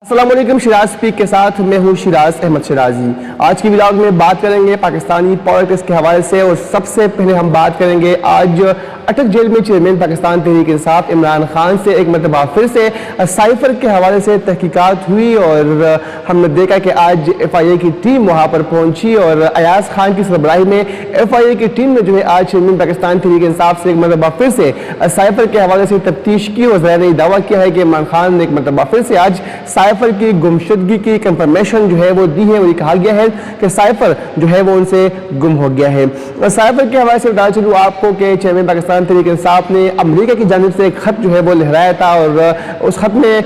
السلام علیکم، شیراز سپیک کے ساتھ میں ہوں شیراز احمد شیرازی۔ آج کی ولاگ میں بات کریں گے پاکستانی پالیٹکس کے حوالے سے، اور سب سے پہلے ہم بات کریں گے آج اٹک جیل میں چیئرمین پاکستان تحریک انصاف عمران خان سے ایک مرتبہ پھر سے سائفر کے حوالے سے تحقیقات ہوئی، اور ہم نے دیکھا کہ آج ایف آئی اے کی ٹیم وہاں پر پہنچی، اور ایاز خان کی سربراہی میں ایف آئی اے کی ٹیم نے جو ہے آج چیئرمین پاکستان تحریک انصاف سے ایک مرتبہ پھر سے سائفر کے حوالے سے تفتیش کی، اور ظاہر نے دعویٰ کیا ہے کہ عمران خان نے ایک مرتبہ پھر سے آج سائفر کی گمشدگی کی کنفرمیشن جو ہے وہ دی ہے، اور یہ کہا گیا ہے کہ سائفر جو ہے وہ ان سے گم ہو گیا ہے۔ سائفر کے حوالے سے بتا چلوں آپ کو کہ چیئرمین پاکستان تحریک انصاف نے امریکہ کی جانب سے ایک خط جو ہے وہ لہرایا تھا، اور اس خط میں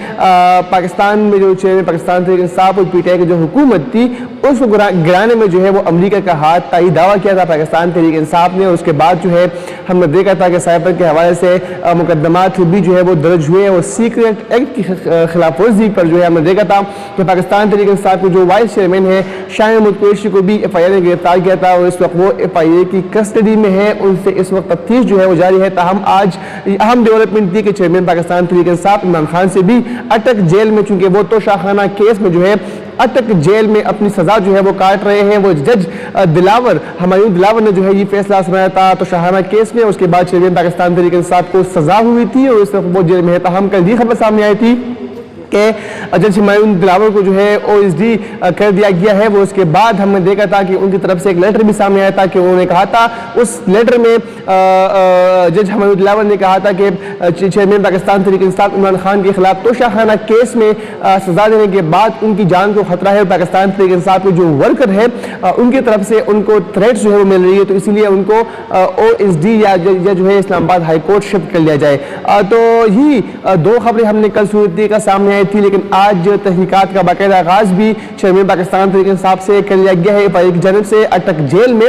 پاکستان میں جو چیئرمین پاکستان تحریک انصاف اور پی ٹی آئی کی جو حکومت تھی اس کو گرانے میں جو ہے وہ امریکہ کا ہاتھ تھا، یہ دعویٰ کیا تھا پاکستان تحریک انصاف نے۔ اور اس کے بعد جو ہے ہم نے دیکھا تھا کہ سائفر کے حوالے سے مقدمات بھی جو ہے وہ درج ہوئے، اور سیکریٹ ایکٹ کی خلاف ورزی پر جو ہے ہم نے دیکھا تھا کہ پاکستان تحریک انصاف کے جو وائس چیئرمین ہے شاہین محمود قریشی کو بھی ایف آئی اے نے گرفتار کیا تھا، اور اس وقت وہ ایف آئی اے کی کسٹڈی میں ہے، ان سے اس وقت تفتیش جو ہے وہ جاری ہے۔ تاہم آج اہم ڈیولپمنٹ تھی کہ چیئرمین پاکستان تحریک انصاف عمران خان سے بھی اٹک جیل میں، چونکہ وہ تو شاہخانہ کیس میں جو ہے اٹک جیل میں اپنی سزا جو ہے وہ کاٹ رہے ہیں، وہ جج ہمایون دلاور نے جو ہے یہ فیصلہ سنایا تھا تو شاہانہ کیس میں، اس کے بعد چیئرمین پاکستان تحریک انصاف کو سزا ہوئی تھی اور اس وقت وہ جیل میں ہے۔ تاہم کل یہ خبر سامنے آئی تھی کہ جج ہمایون دلاور کو جو ہے او ایس ڈی کر دیا گیا ہے، وہ اس کے بعد ہم نے دیکھا تھا کہ ان کی طرف سے ایک لیٹر بھی سامنے آیا تھا کہ انہوں نے کہا تھا، اس لیٹر میں جج ہمایون دلاور نے کہا تھا کہ چیئرمین پاکستان تحریک انصاف عمران خان کے خلاف توشاخانہ کیس میں سزا دینے کے بعد ان کی جان کو خطرہ ہے، اور پاکستان تحریک انصاف کے جو ورکر ہے ان کی طرف سے ان کو تھریٹس جو ہے وہ مل رہی ہے، تو اسی لیے ان کو او ایس ڈی یا جو ہے اسلام آباد ہائی کورٹ شفٹ کر لیا جائے۔ تو یہ دو خبریں ہم نے کل صورتی کا سامنے تھی، لیکن آج تحقیقات کا باقاعدہ آغاز بھی چیئرمین پاکستان تحریک انصاف سے کر لیا گیا ہے ایف آئی اے کی جانب سے اٹک جیل میں۔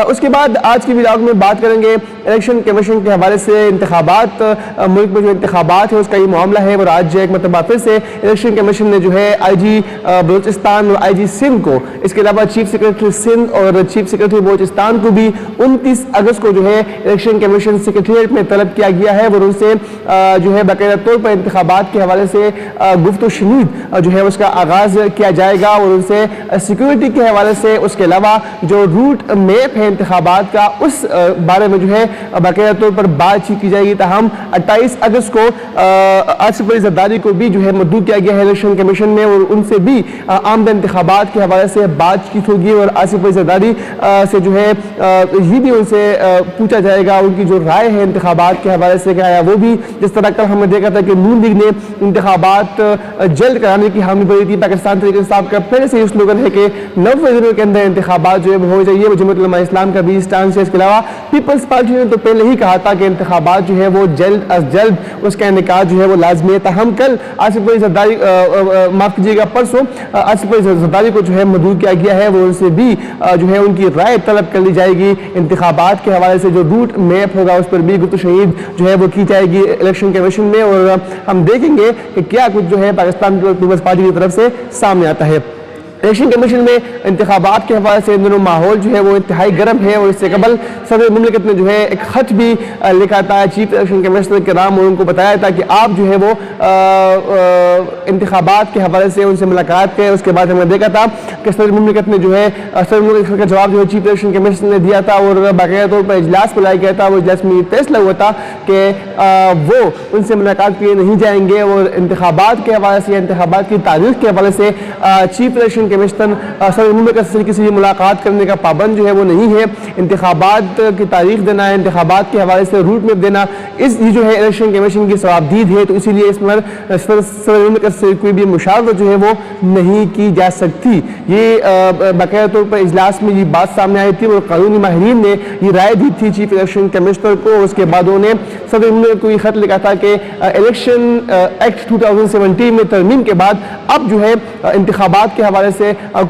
اس کے بعد آج کی ولاگ میں بات کریں گے الیکشن کمیشن کے حوالے سے، انتخابات ملک میں جو انتخابات ہے اس کا یہ معاملہ ہے، اور آج ایک مرتبہ پھر سے الیکشن کمیشن نے جو ہے آئی جی بلوچستان اور آئی جی سندھ کو، اس کے علاوہ چیف سیکرٹری سندھ اور چیف سیکرٹری بلوچستان کو بھی 29 اگست کو جو ہے الیکشن کمیشن سیکرٹریٹ میں طلب کیا گیا ہے، اور ان سے جو ہے باقاعدہ طور پر انتخابات کے حوالے سے گفت و شنید جو ہے اس کا آغاز کیا جائے گا، اور ان سے سیکیورٹی کے حوالے سے، اس کے علاوہ جو روٹ میپ ہے انتخابات کا اس بارے میں جو ہے باقاعدہ طور پر بات چیت کی جائے گی۔ تاہم 28 اگست کو آصف علی زرداری کو بھی جو ہے مدعو کیا گیا ہے الیکشن کمیشن میں، اور ان سے بھی آمدہ انتخابات کے حوالے سے بات چیت ہوگی، اور آصف علی زرداری سے جو ہے یہ بھی ان سے پوچھا جائے گا ان کی جو رائے ہے انتخابات کے حوالے سے کیا ہے وہ بھی، جس طرح کل ہم نے دیکھا تھا کہ نون لیگ نے انتخابات جلد کرانے کی حامی بھری تھی۔ پاکستان تحریک انصاف کا پہلے سے یہ سلوگن ہے کہ 90 دنوں کے اندر انتخابات جو ہے ہو جائیے، وہ جمعیت علماء اسلام کا بھی اسٹانس ہے۔ اس کے علاوہ پیپلز پارٹی نے تو پہلے ہی کہا تھا کہ انتخابات جو ہے وہ جلد از جلد اس کا انعقاد جو ہے وہ لازمی ہے۔ تاہم کل آصف علی زرداری معاف کیجیے گا پرسوں آصف علی زرداری کو جو ہے مدعو کیا گیا ہے، وہ ان سے بھی جو ہے ان کی رائے طلب کر لی جائے گی انتخابات کے حوالے سے، جو روٹ میپ ہوگا اس پر بھی گفت و شنید جو ہے وہ کی جائے گی الیکشن کمیشن میں، اور ہم دیکھیں گے کہ کیا کچھ جو ہے پاکستان پیپلز پارٹی کی طرف سے سامنے آتا ہے۔ الیکشن کمیشن میں انتخابات کے حوالے سے ان دنوں ماحول جو ہے وہ انتہائی گرم ہے، اور اس سے قبل صدر مملکت نے جو ہے ایک خط بھی لکھا تھا چیف الیکشن کمیشنر کرام، اور ان کو بتایا تھا کہ آپ جو ہے وہ انتخابات کے حوالے سے ان سے ملاقات کریں۔ اس کے بعد ہم نے دیکھا تھا کہ صدر مملکت نے جو ہے صدر مملکت کا جواب جو ہے چیف الیکشن کمیشن نے دیا تھا، اور باقاعدہ طور پر اجلاس بلایا گیا تھا، وہ اجلاس میں یہ فیصلہ ہوا تھا کہ وہ ان سے ملاقات کیے نہیں جائیں گے، اور انتخابات کے حوالے سے، انتخابات کی تاریخ کے حوالے سے چیف الیکشن کمیشن صدر مملکت سے کسی ملاقات کرنے کا پابند جو ہے وہ نہیں ہے۔ انتخابات کی تاریخ دینا ہے، انتخابات کے حوالے سے روٹ میپ دینا، یہ جو ہے الیکشن کمیشن کی ثوابدید ہے، تو اسی لیے اس پر صدر مملکت سے کوئی بھی مشاورت جو ہے وہ نہیں کی جا سکتی۔ یہ باقاعدہ طور پر اجلاس میں یہ بات سامنے آئی تھی، اور قانونی ماہرین نے یہ رائے دی تھی چیف الیکشن کمشنر کو، اور اس کے بعد انہوں نے صدر مملکت کو یہ خط لکھا تھا کہ الیکشن ایکٹ 2017 میں ترمیم کے بعد اب جو ہے انتخابات کے حوالے سے سے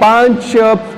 5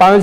5